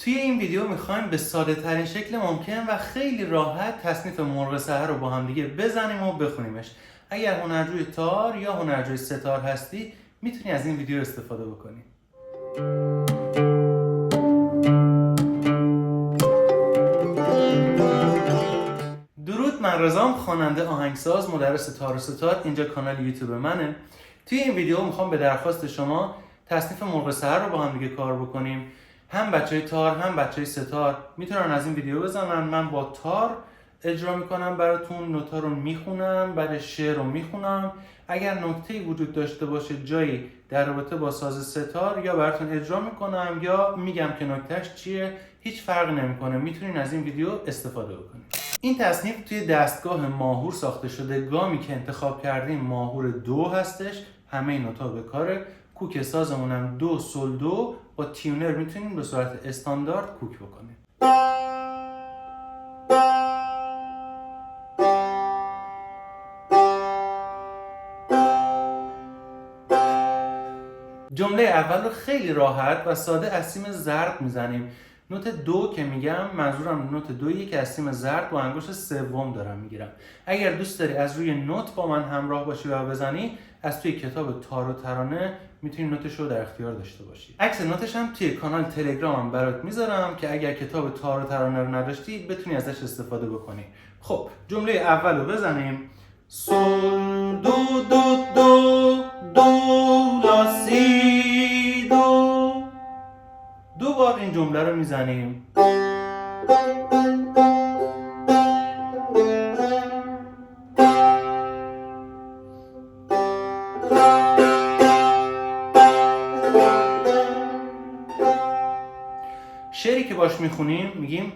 توی این ویدیو میخوایم به ساده ترین شکل ممکن و خیلی راحت تصنیف مرغ سحر رو با هم دیگه بزنیم و بخونیمش. اگر هنرجوی تار یا هنرجوی ستار هستی میتونی از این ویدیو استفاده بکنی. درود، من رضام، خواننده، آهنگساز، مدرس تار و ستار. اینجا کانال یوتیوب منه. توی این ویدیو میخوام به درخواست شما تصنیف مرغ سحر رو با هم دیگه کار بکنیم. هم بچهای تار هم بچهای ستار میتونن از این ویدیو بزنن. من با تار اجرا میکنم براتون، نوتا رو میخونم، بعد شعر رو میخونم. اگر نکته‌ای وجود داشته باشه جایی در رابطه با ساز ستار یا براتون اجرا میکنم یا میگم که نکتهش چیه، هیچ فرقی نمیکنه، میتونین از این ویدیو استفاده بکنید. این تصنیف توی دستگاه ماهور ساخته شده. گامی که انتخاب کردیم ماهور 2 هستش، همه نوتا به کاره. کوک سازمونم دو سل دو، با تیونر میتونیم به صورت استاندارد کوک بکنیم. جمله اول رو خیلی راحت و ساده از سیم زرد میزنیم. نوت دو که میگم منظورم نوت دویی که از سیم زرد با انگشت سوم دارم میگیرم. اگر دوست داری از روی نوت با من همراه باشی و بزنی، از توی کتاب تار و ترانه میتونی نوتش رو در اختیار داشته باشی. عکس نوتش هم توی کانال تلگرامم برات میذارم که اگر کتاب تار و ترانه رو نداشتی بتونی ازش استفاده بکنی. خب جمله اول رو بزنیم. سل دو دو دو دو لا سی دو. دو بار این جمله رو میزنیم. شعری که باش میخونیم میگیم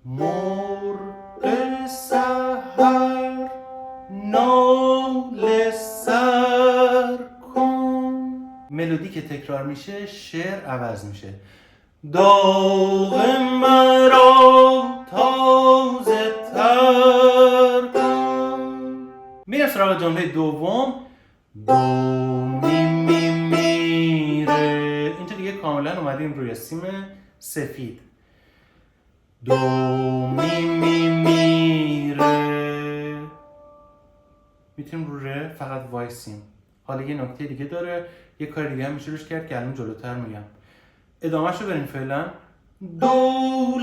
مرغ سحر ناله سر کن. ملودی که تکرار میشه شعر عوض میشه. داغ مرا تازه تر کن. میریم سراغ جمله دوم. دو می می میره. اینجا دیگه کاملا اومدیم روی سیم سفید. دو می می میره. میتونیم رو ره فقط وایسیم. حالا یه نکته دیگه داره، یه کار دیگه هم میشه روش کرد که الان جلوتر میگم. ادامه‌شو بریم فعلا. دو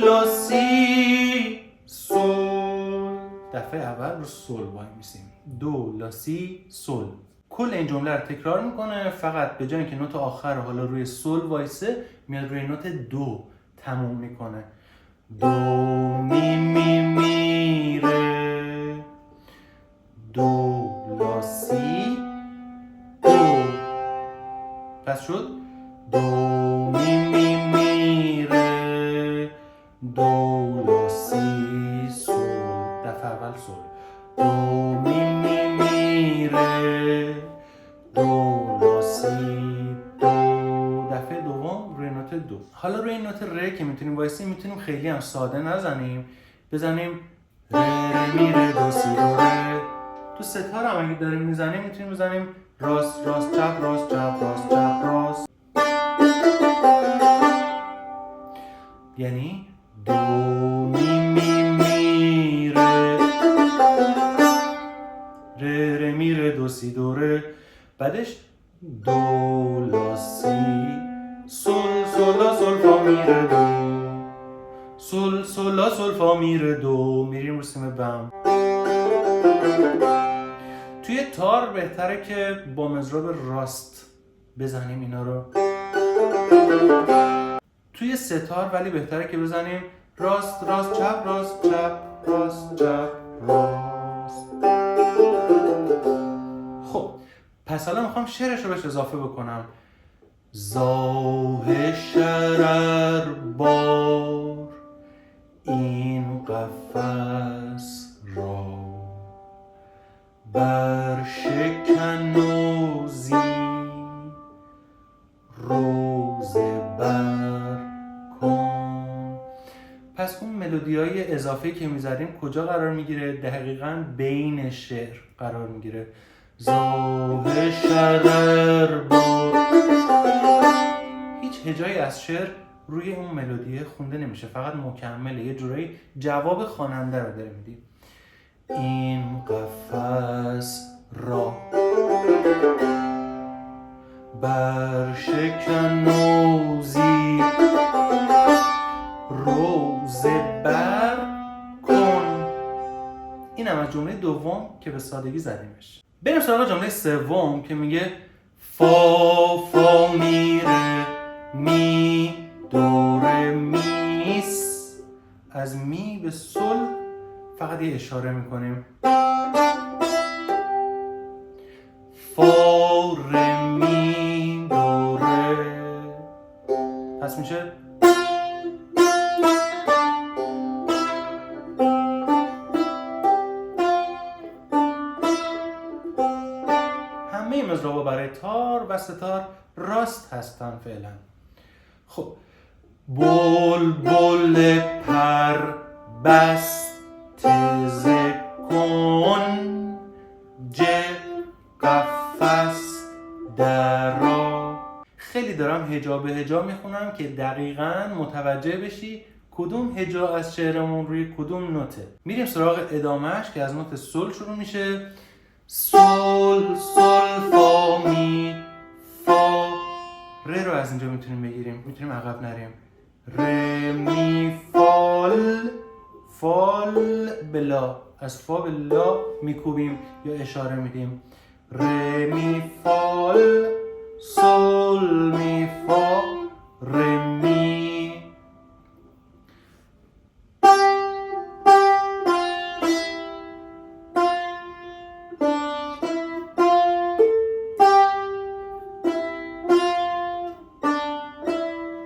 لا سی سول. دفعه اول رو سول وای میسیم. دو لا سی سول. کل این جمله رو تکرار میکنه، فقط به جای اینکه نوت آخر حالا روی سول وایسه میاد روی نوت دو تموم میکنه. دو می می میره. دو لا سی دو. پس شد دو می می میره. دو لا سی سول. دفعه اول سول. دو می می میره. دو لا سی دو. دفعه دوم روی نوت دو. حالا روی نوت ر که میتونیم وایسیم، میتونیم خیلی هم ساده نزنیم، بزنیم ر می ره دو سی دو ره. تو ستار هم اگه داریم میزنیم میتونیم بزنیم راست راست چپ راست چپ راست چپ راست. یعنی دو می می میره. ر می ره دو سی دو ره. بعدش دو لا سی سول سول لا سول فا می ره دو. سول سول لا سول فا می ره دو. میریم رو سیم بم. توی تار بهتره که با مضرب راست بزنیم اینا رو. توی ستار ولی بهتره که بزنیم راست راست چپ راست چپ راست چپ راست. خب پس حالا میخوام شعرش رو بهش اضافه بکنم. زاه شرر بار این قفس را، بر شکن و زی روزه بر کن. پس اون ملودیای اضافی که میذاریم کجا قرار میگیره؟ دقیقاً بین شعر قرار میگیره. زاه شرر بار. هیچ هجایی از شعر روی اون ملودی خونده نمیشه، فقط مکمله، یه جورایی جواب خواننده رو داره میدی. این قفس را برشکن و زیر روزه بر کن. این هم از جمله دوم که به سادگی زدیمش. بریم سراغ جمله سوم که میگه فا فا می ره می دو ره میس. از می به سل فقط یه اشاره میکنیم. فا ره می دو ره، پس میشه همه مضرابا برای تار و ستار راست هستن فعلا. خب بلبل پر بست تزه کن جه قفس درا. خیلی دارم هجا به هجا میخونم که دقیقاً متوجه بشی کدوم هجا از شعرمون روی کدوم نوته. میریم سراغ ادامهش که از نوت سل شروع میشه. سل سل فا می فا. ره رو از اینجا میتونیم بگیریم، میتونیم عقب نریم. ره می فال فال بلا، از فا به لا میکوبیم یا اشاره میدیم. ره می فال سل می فا ره می.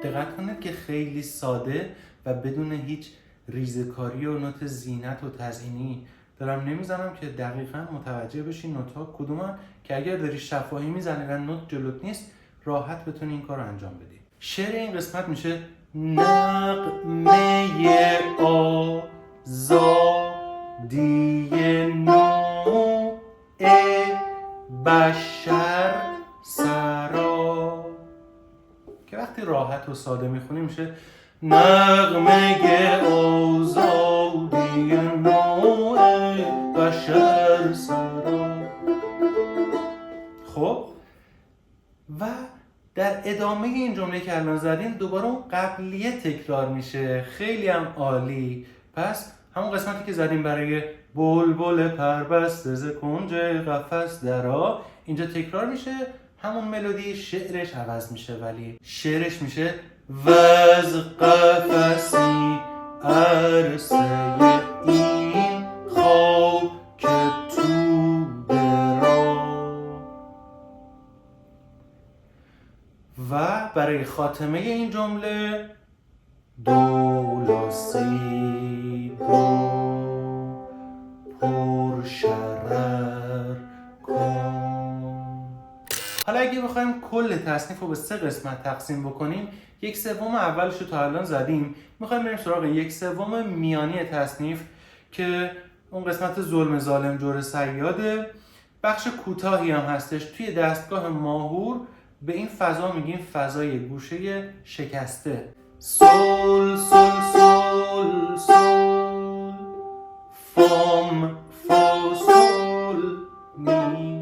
دقت کنید که خیلی ساده و بدون هیچ ریزکاری و نوت زینت و تزئینی دارم نمیزنم که دقیقاً متوجه بشی نوت‌ها کدومن، که اگر داری شفاهی میزنی و نوت جلوت نیست راحت بتونی این کار رو انجام بدی. شعر این قسمت میشه نغمه آزادی نوع بشر سرا، که وقتی راحت و ساده میخونی میشه نغمه آزادی نوع بشر سرا. خب و در ادامه این جمله که الان زدیم دوباره اون قبلیه تکرار میشه. خیلی هم عالی. پس همون قسمتی که زدیم برای بلبل پربسته ز کنج قفس درا اینجا تکرار میشه. همون ملودی شعرش عوض میشه، ولی شعرش میشه وز قفسی عرصه این خاک تو برا. و برای خاتمه این جمله دو لا سی دو پر شرر کن. حالا اگه بخوایم کل تصنیف رو به 3 قسمت تقسیم بکنیم، 1/3 اولش رو تا الان زدیم، میخوایم بریم سراغ 1/3 میانی تصنیف که اون قسمت ظلم ظالم جور صیاده. بخش کوتاهی هم هستش توی دستگاه ماهور، به این فضا میگیم فضای گوشه شکسته. سول سول سول سول فام فا سول می.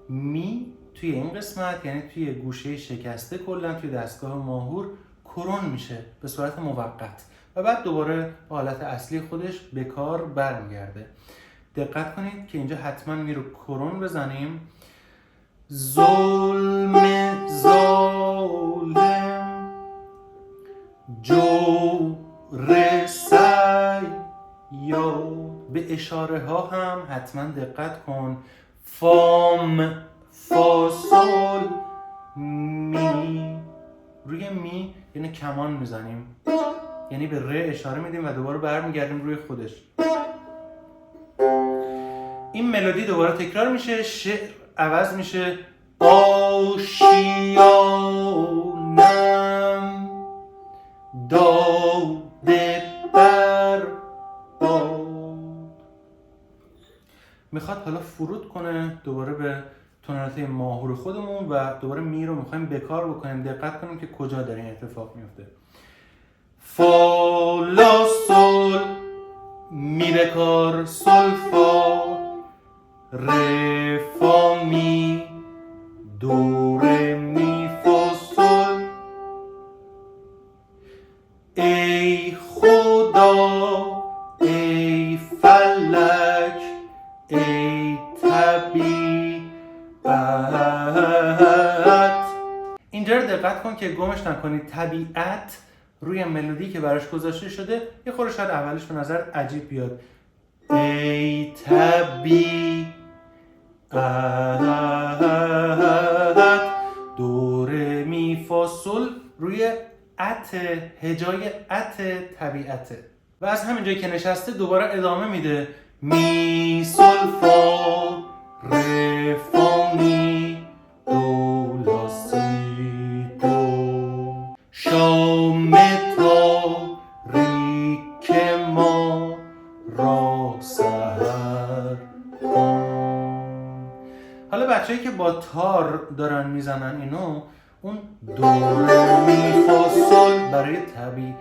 می توی این قسمت یعنی توی گوشه شکسته کلا توی دستگاه ماهور کرون میشه به صورت موقت و بعد دوباره به حالت اصلی خودش به کار برمیگرده. دقت کنید که اینجا حتما می رو کرون بزنیم. ظلم ظالم جور سیاد. به اشاره ها هم حتما دقت کن. فام فا سول می. روی می یعنی کمان میزنیم، یعنی به ره اشاره میدیم و دوباره برمیگردیم روی خودش. این ملودی دوباره تکرار میشه، شعر عوض میشه. آشیانم داده بر باد. میخواد حالا فرود کنه، دوباره به تونات ماهور خودمون و دوباره می رو میخوایم بکار بکنیم. دقت کنیم که کجا داره این اتفاق میفته. فا لا سول می بکار سول فا ر فا می دو ر می فا سول. ای خدا ای فلک ای طبیعت. اینجا رو دقت کن که گمش نکنید. طبیعت روی ملودی که براش گذاشته شده یه خورده شاید اولش به نظر عجیب بیاد. ای طبیعت دو ر می فا سول روی ات، هجای ات طبیعته. و از همینجایی که نشسته دوباره ادامه میده. می سول فا ر فا می دو لا سی دو. شام تاریک ما را سحر کن. حالا بچه‌ای که با تار دارن میزنن اینو، اون دو ر می فا سول برای طبیعت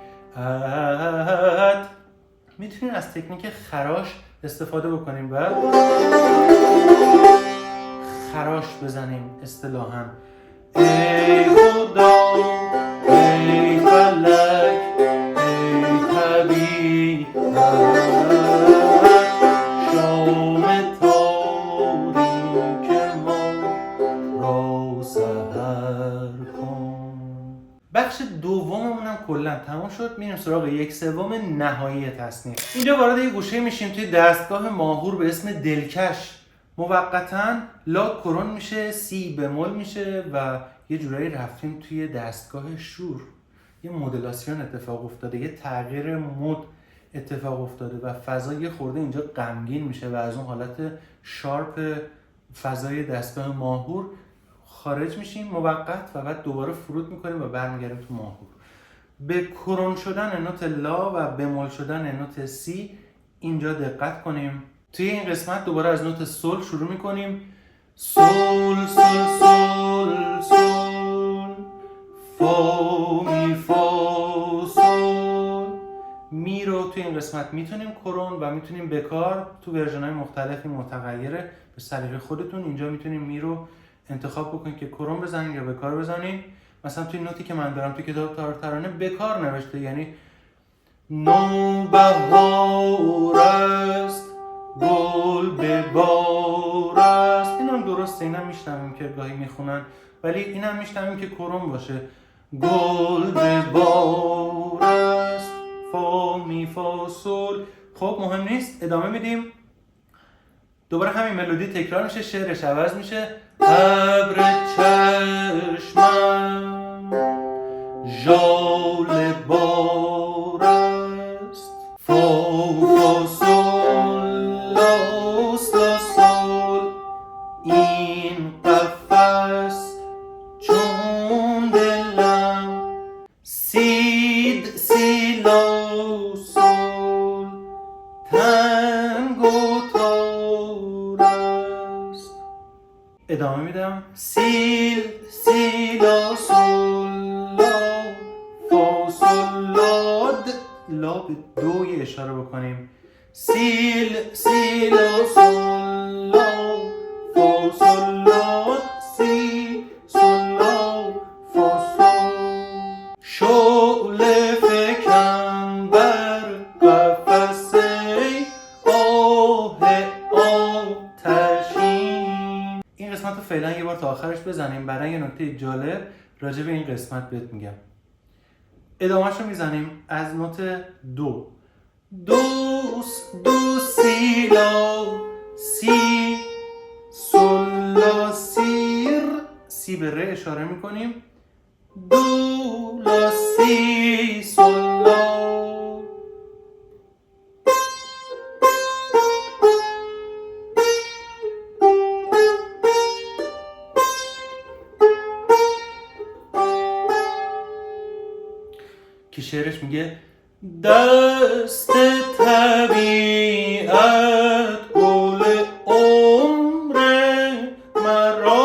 میتونیم از تکنیک خراش استفاده بکنیم و خراش بزنیم اصطلاحاً. ای خدا ای فلک ای طبیعت شام تاریک ما را سحر کن. بخش دوممون هم کلا تمام شد. میریم سراغ 1/3 نهایی تصنیف. اینجا وارد یه گوشه میشیم توی دستگاه ماهور به اسم دلکش. موقتاً لا کرون میشه، سی بمول میشه و یه جورایی رفتیم توی دستگاه شور. یه مدلاسیون اتفاق افتاده، یه تغییر مود اتفاق افتاده و فضا یه خورده اینجا غمگین میشه و از اون حالت شارپ فضای دستگاه ماهور خارج میشیم موقت و بعد دوباره فرود میکنیم و برمیگردیم تو ماهور. به کرون شدن نوت لا و بمول شدن نوت سی اینجا دقت کنیم. توی این قسمت دوباره از نوت سول شروع میکنیم. سول سول سول سول فا می فا سول. می رو توی این قسمت میتونیم کرون و میتونیم بکار. تو ورژن‌های مختلفی متغیره، به سلیقه خودتون. اینجا میتونیم می رو انتخاب بکنید که کرون بزنید یا بکار بزنید. مثلا توی نوتی که من دارم توی کتاب تار ترانه بکار نوشته، یعنی نوبهار است گل به بار است. این هم درسته، این هم میشنویم که گاهی میخونن، ولی این هم میشنویم که کرون باشه. گل به بار است فا می فا سول. خب مهم نیست، ادامه میدیم. دوباره همین ملودی تکرار میشه، شعرش عوض میشه. ابر چشمم ژاله بار است فا فا سول لا لا سول. این قفس چون دلم سید سی لا سول تنگ و تار است. ادامه میدم. سیل سی لا سول لا فا سول لا لا به دوی اشاره بکنیم. سیل سی لا سول لا فا سول لا سی سول لا فا سول. شعله فکن بر قفسه آه آتشین. این قسمت رو فعلا یه بار تا آخرش بزنیم. برای یه نکته جالب راجع به این قسمت بهت میگم. ادامهش رو میزنیم از نوت دو. دو دو سی لا سی سول لا سیر. سی به ره اشاره میکنیم. دو لا سی سول لا. که شعرش میگه دست طبیعت گل عمر مرا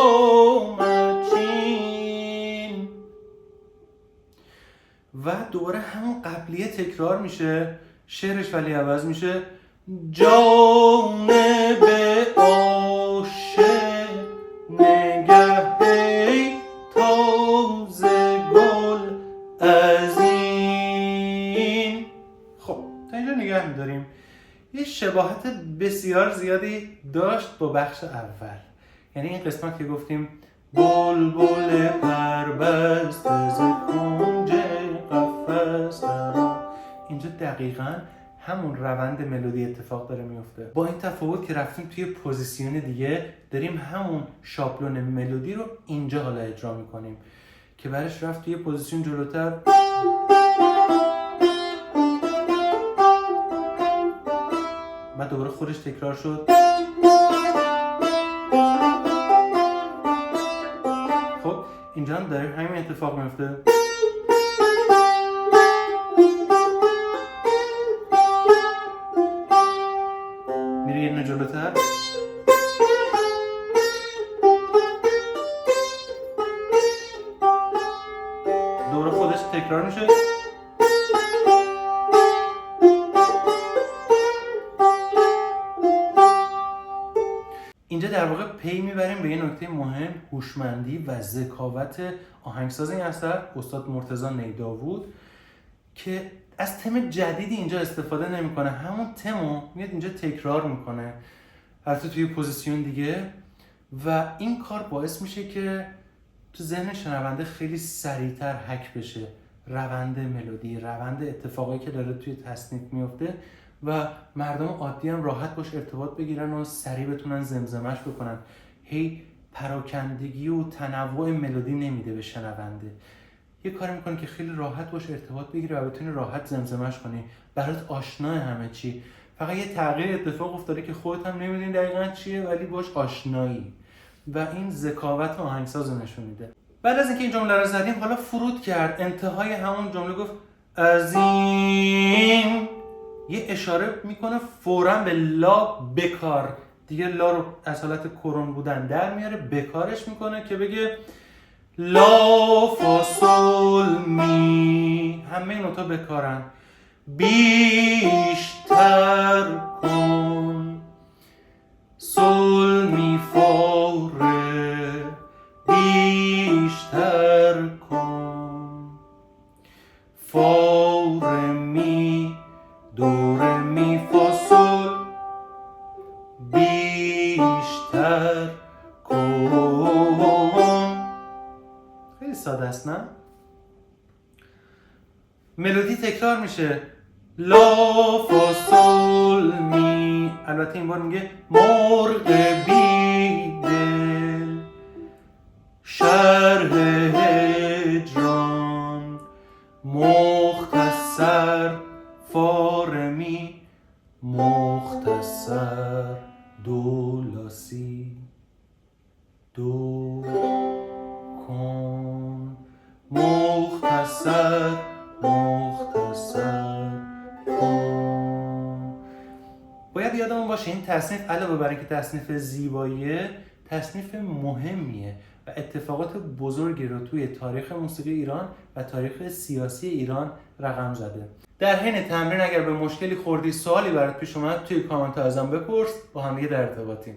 قبلیه تکرار میشه، شعرش ولی عوض میشه. جانب عاشق نگه تازه گل از این. خب تا اینجا نگه میداریم. یه شباهت بسیار زیادی داشت با بخش اول. یعنی این قسمت که گفتیم بلبل پربسته ز کنج قفس درآ، اینجا دقیقاً همون روند ملودی اتفاق داره میفته، با این تفاوت که رفتیم توی پوزیشن دیگه داریم همون شابلون ملودی رو اینجا حالا اجرا میکنیم که برش رفت توی پوزیشن جلوتر. بعد دوباره خودش تکرار شد. خب اینجا هم داره همین اتفاق میفته. میره یه جلوتر. دوباره خودش تکرار میشه. اینجا در واقع پی میبریم به یه نکته مهم، هوشمندی و ذکاوت آهنگساز این اثر استاد مرتضی نیداود که از تم جدیدی اینجا استفاده نمیکنه، همون تمو میاد اینجا تکرار میکنه البته توی پوزیشن دیگه، و این کار باعث میشه که تو ذهن شنونده خیلی سریعتر حک بشه روند ملودی، روند اتفاقایی که داره توی تصنیف میفته و مردم عادی هم راحت باش ارتباط بگیرن و سریع بتونن زمزمش بکنن. هی پراکندگی و تنوع ملودی نمیده به شنونده، یه کاری میکنه که خیلی راحت باش ارتباط بگیره و بتونی راحت زمزمش کنی، برات آشناه همه چی. فقط یه تغییر اتفاق افتاده که خودت هم نمیدونی دقیقاً چیه ولی باش آشنایی و این ذکاوت آهنگساز رو نشون میده. بعد از اینکه این جمله رو زدیم حالا فرود کرد، انتهای همون جمله گفت از این، یه اشاره میکنه فوراً به لا بکار، دیگه لا رو از حالت کرون بودن در میاره، بکارش میکنه که بگه لا فا سول می، همه این نوتا بکارن. بیشتر کن سول می فا ره، بیشتر کن فا ره می دو ره می فا سول، بیشتر کن. خیلی ساده است نه؟ ملودی تکرار میشه لا فا سول می، البته این بار میگه مرغ بی دل شرح هجران مختصر فا ره می مختصر دو لا سی دو کن مختصر مختصر کن. باید یادمون باشه این تصنیف علاوه بر اینکه تصنیف زیباییه، تصنیف مهمیه و اتفاقات بزرگی رو توی تاریخ موسیقی ایران و تاریخ سیاسی ایران رقم زده. در حین تمرین اگر به مشکلی خوردی، سوالی برات پیش اومد، توی کامنت ازم بپرس، با هم دیگه در ارتباطیم.